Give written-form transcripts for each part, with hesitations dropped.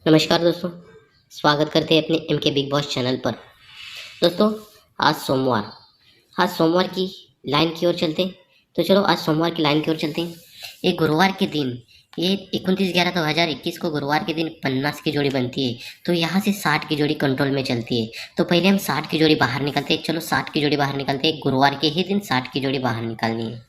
नमस्कार दोस्तों, स्वागत करते हैं अपने एम के बिग बॉस चैनल पर। दोस्तों, आज सोमवार की लाइन की ओर चलते हैं। तो चलो आज सोमवार की लाइन की ओर चलते हैं। ये गुरुवार के दिन, ये 29/11/2021 को गुरुवार के दिन 50 की जोड़ी बनती है। तो यहाँ से 60 की जोड़ी कंट्रोल में चलती है। तो पहले हम 60 की जोड़ी बाहर निकालते हैं। चलो 60 की जोड़ी बाहर निकालते हैं। गुरुवार के ही दिन 60 की जोड़ी बाहर निकालनी है।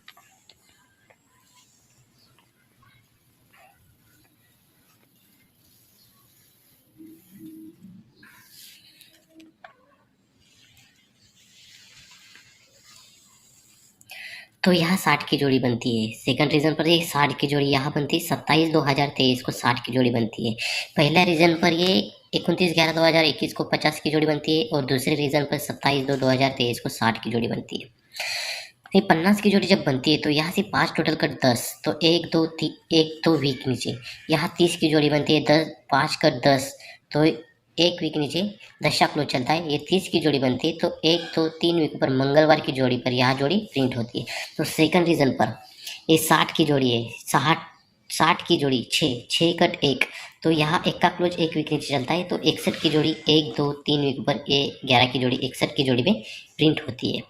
तो यहाँ 60 की जोड़ी बनती है। सेकंड रीजन पर ये 60 की जोड़ी यहाँ बनती है। 27/2/2023 को 60 की जोड़ी बनती है। पहला रीजन पर ये 29/11/2021 को 50 की जोड़ी बनती है और दूसरे रीजन पर 27/2/2023 को 60 की जोड़ी बनती है। ये 50 की जोड़ी जब बनती है तो यहाँ से 5 टोटल कर 10, तो 1 2 वीक नीचे यहाँ 30 की जोड़ी बनती है। 10 5 कर 10, तो 1 वीक नीचे 10 का क्लोज चलता है। ये 30 की जोड़ी बनती है। तो 1 2 3 वीक पर मंगलवार की जोड़ी पर यहाँ जोड़ी प्रिंट होती है। तो सेकंड रीजन पर ये 60 की जोड़ी है। 60 की जोड़ी 6 कट 1, तो यहाँ 1 का क्लोज 1 वीक नीचे चलता है। तो 61 की जोड़ी 1 2 3 वीक पर 11 की जोड़ी 61 की जोड़ी में प्रिंट होती है।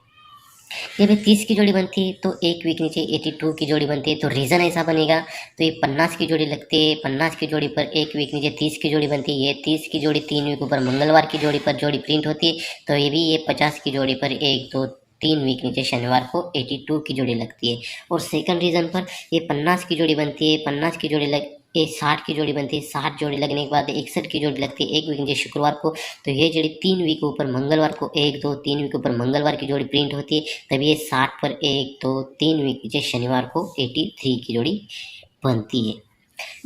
जब ये 30 की जोड़ी बनती है तो 1 वीक नीचे 82 की जोड़ी बनती है। तो रीज़न ऐसा बनेगा। तो ये 50 की जोड़ी लगती है। 50 की जोड़ी पर 1 वीक नीचे 30 की जोड़ी बनती है। ये 30 की जोड़ी 3 वीक ऊपर मंगलवार की जोड़ी पर जोड़ी प्रिंट होती है। तो ये भी ये 50 की जोड़ी पर 1 2 3 वीक नीचे शनिवार को 82 की जोड़ी लगती है। और सेकंड रीज़न पर ये 50 की जोड़ी बनती है। 50 की जोड़ी ये 60 की जोड़ी बनती है। 60 जोड़ी लगने के बाद 61 की जोड़ी लगती है 1 वीक नीचे शुक्रवार को। तो ये जोड़ी 3 वीक ऊपर मंगलवार को 1 2 3 वीक ऊपर मंगलवार की जोड़ी प्रिंट होती है। तभी ये 60 पर 1 2 3 वीक नीचे शनिवार को 83 की जोड़ी बनती है।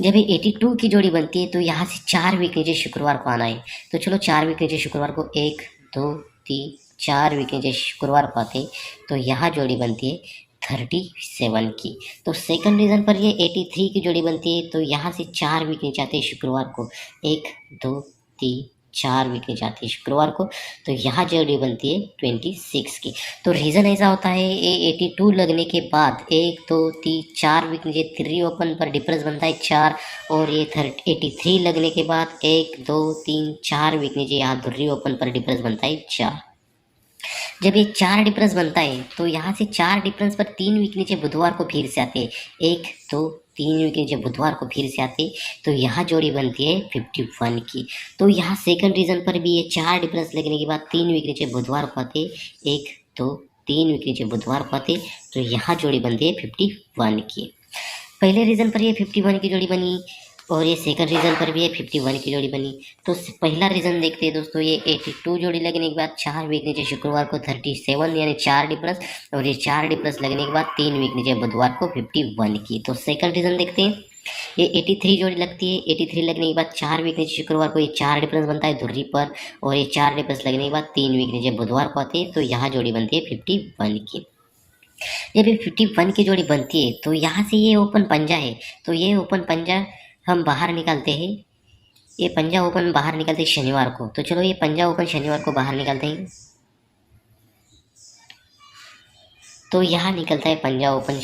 जब ये 82 की जोड़ी बनती है तो यहाँ से 4 वीक नीचे शुक्रवार को आना है। तो चलो 4 वीक नीचे शुक्रवार को 1 2 3 4 वीक नीचे शुक्रवार को आते, तो यहाँ जोड़ी बनती है 37 की। तो सेकंड रीजन पर ये 83 की जोड़ी बनती है। तो यहाँ से 4 वीक नीचे आते हैं शुक्रवार को 1 2 3 4 वीक नीचे आती है शुक्रवार को। तो यहाँ जोड़ी बनती है 26 की। तो रीज़न ऐसा होता है, ये 82 लगने के बाद 1 2 3 4 वीक नीचे 3 ओपन पर डिफरेंस बनता है 4, और ये 83 लगने के बाद 1 2 3 4 वीक नीचे यहाँ 3 ओपन पर डिफरेंस बनता है 4। जब ये 4 डिफरेंस बनता है तो यहाँ से 4 डिफरेंस पर 3 वीक नीचे बुधवार को फिर से आते हैं। 1 2 3 वीक नीचे बुधवार को फिर से आते, तो यहाँ जोड़ी बनती है 51 की। तो यहाँ सेकंड रीजन पर भी ये 4 डिफरेंस लगने के बाद 3 वीक नीचे बुधवार को आते, 1 2 3 वीक नीचे बुधवार को आते, तो यहाँ जोड़ी बनती है 51 की। पहले रीजन पर ये 51 की जोड़ी बनी और ये सेकंड रीजन पर भी ये 51 की जोड़ी बनी। तो पहला रीजन देखते हैं दोस्तों, ये 82 जोड़ी लगने के बाद 4 वीक नीचे शुक्रवार को 37 यानी 4 डिफरेंस, और ये 4 डिफरेंस लगने के बाद 3 वीक नीचे बुधवार को 51 की। तो सेकंड रीजन देखते हैं, ये 83 जोड़ी लगती है। 83 लगने के बाद 4 वीक नीचे शुक्रवार को ये 4 डिफरेंस बनता है धुर्री पर, और ये 4 डिफरेंस लगने के बाद 3 वीक नीचे बुधवार को आते हैं, तो यहाँ जोड़ी बनती है 51 की। जब ये 51 की जोड़ी बनती है तो यहाँ से ये ओपन पंजा है, तो ये ओपन पंजा हम बाहर निकालते हैं। ये पंजा ओपन बाहर निकालते हैं शनिवार को। तो चलो ये पंजा ओपन शनिवार को बाहर निकालते हैं। तो यहाँ निकलता है पंजा ओपन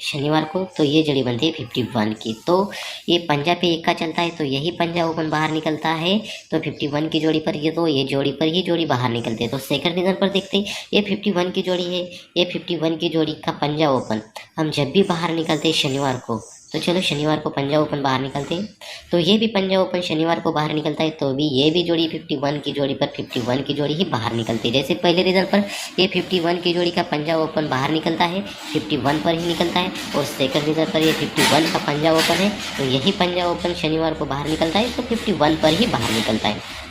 शनिवार को, तो ये जोड़ी बनती है 51 की। तो ये पंजा पे 1 का चलता है, तो यही पंजा ओपन बाहर निकलता है। तो 51 की जोड़ी पर ये, तो ये जोड़ी पर ही जोड़ी बाहर निकलती है। तो सेकंड रीजन पर देखते हैं, ये 51 की जोड़ी है। ये 51 की जोड़ी का पंजा ओपन हम जब भी बाहर निकलते हैं शनिवार को, तो चलो शनिवार को पंजा ओपन बाहर निकलते हैं। तो ये भी पंजा ओपन शनिवार को बाहर निकलता है, तो भी ये भी जोड़ी 51 की जोड़ी पर 51 की जोड़ी ही बाहर निकलती है। जैसे पहले रीजन पर ये 51 की जोड़ी का पंजा ओपन बाहर निकलता है, 51 पर ही निकलता है, और सेकंड रीजन पर ये 51 का पंजा ओपन है, तो यही पंजा ओपन शनिवार को बाहर निकलता है, तो 51 पर ही बाहर निकलता है।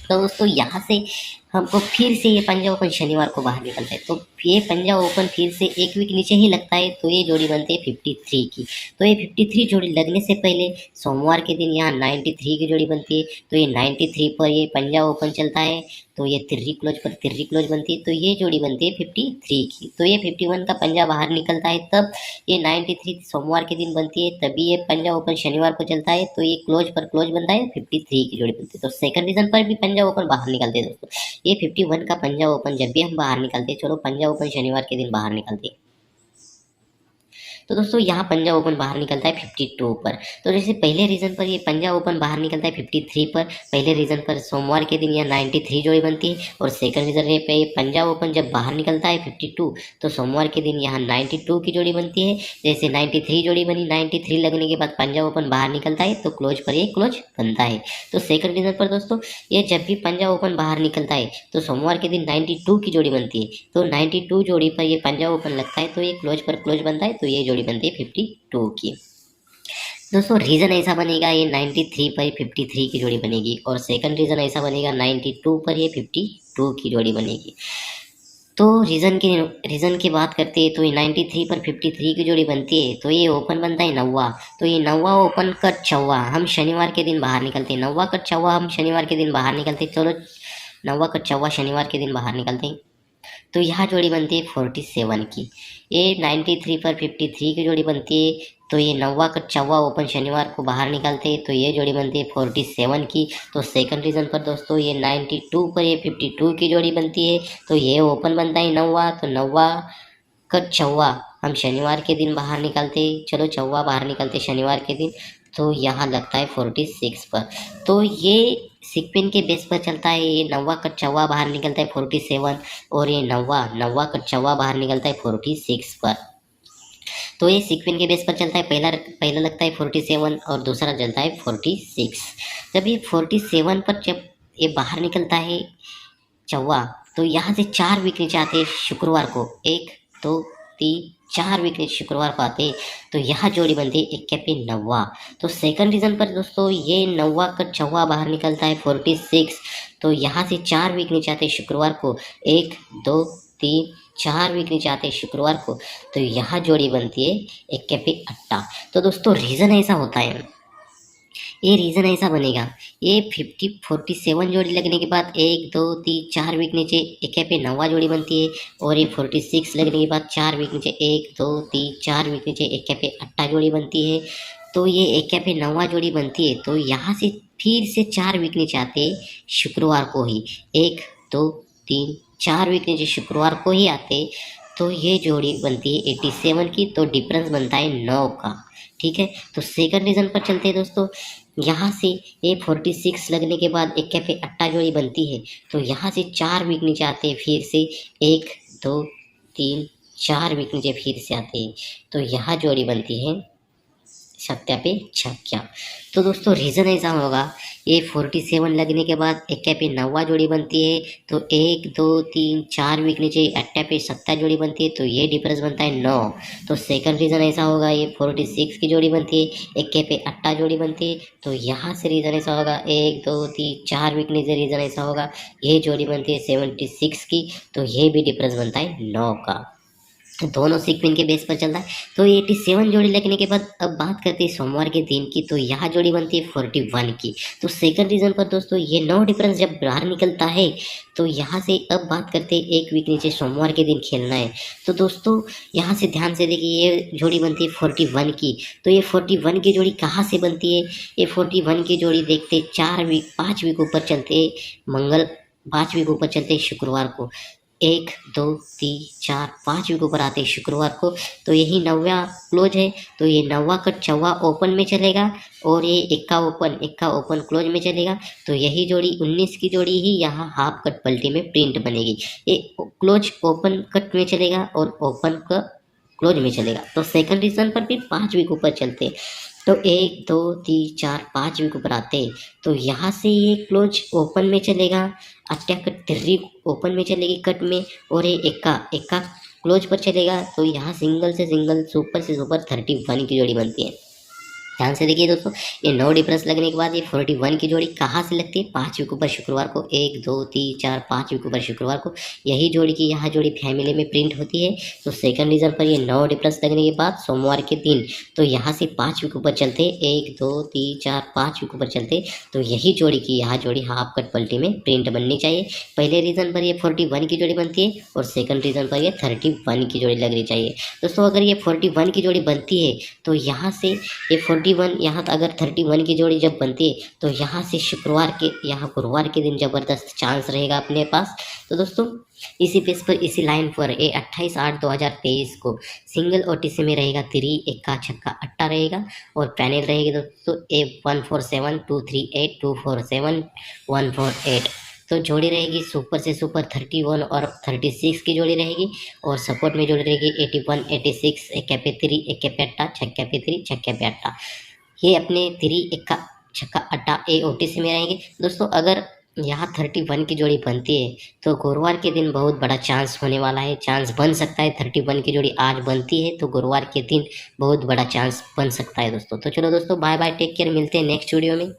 तो दोस्तों यहाँ से हमको फिर से ये पंजा ओपन शनिवार को बाहर निकलता है, तो ये पंजा ओपन फिर से 1 वीक नीचे ही लगता है, तो ये जोड़ी बनती है 53 की। तो ये 53 जोड़ी लगने से पहले सोमवार के दिन यहाँ 93 की जोड़ी बनती है। तो ये 93 पर ये पंजा ओपन चलता है, तो ये 3 क्लोज पर 3 क्लोज बनती है, तो ये जोड़ी बनती है 53 की। तो ये 51 का पंजा बाहर निकलता है, तब ये 93 सोमवार के दिन बनती है, तभी ये पंजा ओपन शनिवार को चलता है, तो ये क्लोज पर क्लोज बनता है, 53 की जोड़ी बनती है। तो सेकंड रीजन पर भी पंजा ओपन बाहर निकलते हैं दोस्तों। ये 51 का पंजा ओपन जब भी हम बाहर निकालते हैं, चलो पंजा ओपन शनिवार के दिन बाहर निकालते हैं, तो दोस्तों यहाँ पंजाब ओपन बाहर निकलता है 52 पर। तो जैसे पहले रीजन पर ये पंजाब ओपन बाहर निकलता है 53 पर, पहले रीजन पर सोमवार के दिन यहाँ 93 जोड़ी बनती है, और सेकंड रीजन पे पंजाब ओपन जब बाहर निकलता है 52, तो सोमवार के दिन यहाँ 92 की जोड़ी बनती है। जैसे 93 जोड़ी बनी, 93 लगने के बाद पंजाब ओपन बाहर निकलता है तो क्लोज पर ये क्लोज बनता है। तो सेकंड रीजन पर दोस्तों ये जब भी पंजाब ओपन बाहर निकलता है तो सोमवार के दिन 92 की जोड़ी बनती है, तो 92 जोड़ी पर ये पंजाब ओपन लगता है तो ये क्लोज पर क्लोज बनता है, तो ये जोड़ी बनती है 52 की। दोस्तों रीजन ऐसा बनेगा, ये 93 पर 53 की जोड़ी बनेगी, और सेकंड रीजन ऐसा बनेगा 92 पर ये 52 की जोड़ी बनेगी। तो रीजन की बात करते हैं तो ये 93 पर 53 की जोड़ी बनती है, तो ये ओपन बनता है 9वां। तो ये 9वां ओपन कट 6वां हम शनिवार के दिन बाहर निकलते हैं, 9वां कट 6वां हम शनिवार के दिन बाहर निकलते हैं। चलो 9वां कट 6वां शनिवार के दिन बाहर निकलते हैं, तो यह जोड़ी बनती है 47 की। ये 93 पर 53 की जोड़ी बनती है, तो ये 9वां कट 6वां ओपन शनिवार को बाहर निकलते हैं, तो ये जोड़ी बनती है 47 की। तो सेकंड रीजन पर दोस्तों ये 92 पर ये 52 की जोड़ी बनती है, तो ये ओपन बनता है 9वां। तो 9वां कट 6वां हम शनिवार के दिन बाहर निकलते, चलो 6वां बाहर निकलते शनिवार के दिन, तो यहाँ लगता है 46 पर। तो ये सिक्विन के बेस पर चलता है, ये 9वां कट 6वां बाहर निकलता है 47, और ये 9वां कट 6वां बाहर निकलता है 46 पर। तो ये सिक्विन के बेस पर चलता है, पहला लगता है 47 और दूसरा चलता है 46। जब ये 47 पर जब ये बाहर निकलता है चौवा, तो यहाँ से 4 वीक नीचे आते हैं शुक्रवार को, 1 2 3 4 वीक नीचे शुक्रवार को आते हैं, तो यहाँ जोड़ी बनती है 91। तो सेकंड रीजन पर दोस्तों ये 9वां कट 6वां बाहर निकलता है 46, तो यहाँ से 4 वीक नीचे आते हैं शुक्रवार को, 1 2 3 4 वीक नीचे आते हैं शुक्रवार को, तो यहाँ जोड़ी बनती है 91। तो दोस्तों रीजन ऐसा होता है, ये रीजन ऐसा बनेगा, ये 47 जोड़ी लगने के बाद 1 2 3 4 वीक नीचे एक पे 9वां जोड़ी बनती है, और ये 46 लगने के बाद 4 वीक नीचे 1 2 3 4 वीक नीचे एक पे 8 जोड़ी बनती है, तो ये एक पे 9वां जोड़ी बनती है। तो यहाँ से फिर से 4 वीक नीचे आते शुक्रवार को ही, 1 2 3 4 वीक नीचे शुक्रवार को ही आते, तो ये जोड़ी बनती है 87 की। तो डिफरेंस बनता है 9 का, ठीक है। तो सेकंड रीजन पर चलते हैं दोस्तों, यहाँ से ये 46 लगने के बाद एक कैफे 8 जोड़ी बनती है, तो यहाँ से 4 वीक नीचे आते हैं, फिर से 1 2 3 4 वीक नीचे फिर से आते हैं, तो यहाँ जोड़ी बनती है 7 पे 6। तो दोस्तों रीज़न ऐसा होगा, ये 47 लगने के बाद एक पे 9वां जोड़ी बनती है, तो 1 2 3 4 वीक नीचे 8 पे 7 जोड़ी बनती है, तो ये डिफरेंस बनता है 9। तो सेकंड रीज़न ऐसा होगा, ये 46 की जोड़ी बनती है, एक पे 8 जोड़ी बनती है, तो यहाँ से रीज़न ऐसा होगा 1 2 3 4 वीक नीचे रीज़न ऐसा होगा, ये जोड़ी बनती है 76 की, तो ये भी डिफरेंस बनता है 9 का। दोनों सीक्वेंस के बेस पर चलता है। तो 87 जोड़ी लगने के बाद अब बात करते हैं सोमवार के दिन की, तो यहाँ जोड़ी बनती है 41 की। तो सेकंड रीजन पर दोस्तों ये 9 डिफरेंस जब बाहर निकलता है, तो यहाँ से अब बात करते हैं एक वीक नीचे सोमवार के दिन खेलना है, तो दोस्तों यहाँ से ध्यान से देखिए, ये जोड़ी बनती है 41 की। तो ये 41 की जोड़ी कहाँ से बनती है, ये 41 की जोड़ी देखते 5 वीक ऊपर चलते, 5 वीक ऊपर चलते शुक्रवार को, 1 2 3 4 5 वीक ऊपर आते हैं शुक्रवार को, तो यही 9वां क्लोज है, तो ये 9वां कट 6वां ओपन में चलेगा, और ये 1 ओपन क्लोज में चलेगा, तो यही जोड़ी 19 की जोड़ी ही यहाँ हाफ कट पल्टी में प्रिंट बनेगी। ये क्लोज ओपन कट में चलेगा और ओपन का क्लोज में चलेगा। तो सेकंड रीजन पर भी 5 वीक ऊपर चलते, तो 1 2 3 4 5 वीक ऊपर आते, तो यहाँ से ये क्लोज ओपन में चलेगा, अट्टा कट 3 ओपन में चलेगी कट में, और ये एक्का क्लोज पर चलेगा, तो यहाँ सिंगल से सिंगल सुपर से सुपर 31 की जोड़ी बनती है। ध्यान से देखिए दोस्तों, ये 9 डिफरेंस लगने के बाद ये 41 की जोड़ी कहाँ से लगती है, 5 वीक ऊपर शुक्रवार को, 1 2 3 4 5 वीक ऊपर शुक्रवार को, यही जोड़ी की यहाँ जोड़ी फैमिली में प्रिंट होती है। तो सेकंड रीजन पर ये 9 डिफरेंस लगने के बाद सोमवार के दिन, तो यहाँ से 5 वीक ऊपर चलते, 1 2 3 4 5 वीक ऊपर चलते, तो यही जोड़ी की यहाँ जोड़ी हाफ कट पल्टी में प्रिंट बननी चाहिए। पहले रीजन पर ये 41 की जोड़ी बनती है, और सेकंड रीजन पर ये 31 की जोड़ी लगनी चाहिए। दोस्तों अगर ये 41 की जोड़ी बनती है, तो यहाँ से ये 41 31 यहाँ अगर 31 की जोड़ी जब बनती है तो यहाँ से शुक्रवार के यहाँ गुरुवार के दिन ज़बरदस्त चांस रहेगा अपने पास। तो दोस्तों इसी बेस पर इसी लाइन पर ये 28/8/2023 को सिंगल ओटीसी में रहेगा 3 एक्का छक्का अट्टा रहेगा और पैनल रहेगी दोस्तों A147238247148। तो जोड़ी रहेगी सुपर से सुपर 31 और 36 की जोड़ी रहेगी और सपोर्ट में जोड़ी रहेगी 81 86 एक्के पे 3 एक्के पे अट्टा छक्के पे 3 छक्के पे अट्टा। ये अपने 3 एक्का छक्का अट्टा AOTC में रहेंगे दोस्तों। अगर यहाँ 31 की जोड़ी बनती है तो गुरुवार के दिन बहुत बड़ा चांस होने वाला है, चांस बन सकता है। 31 की जोड़ी आज बनती है तो गुरुवार के दिन बहुत बड़ा चांस बन सकता है दोस्तों। तो चलो दोस्तों बाय बाय, टेक केयर, मिलते हैं नेक्स्ट वीडियो में।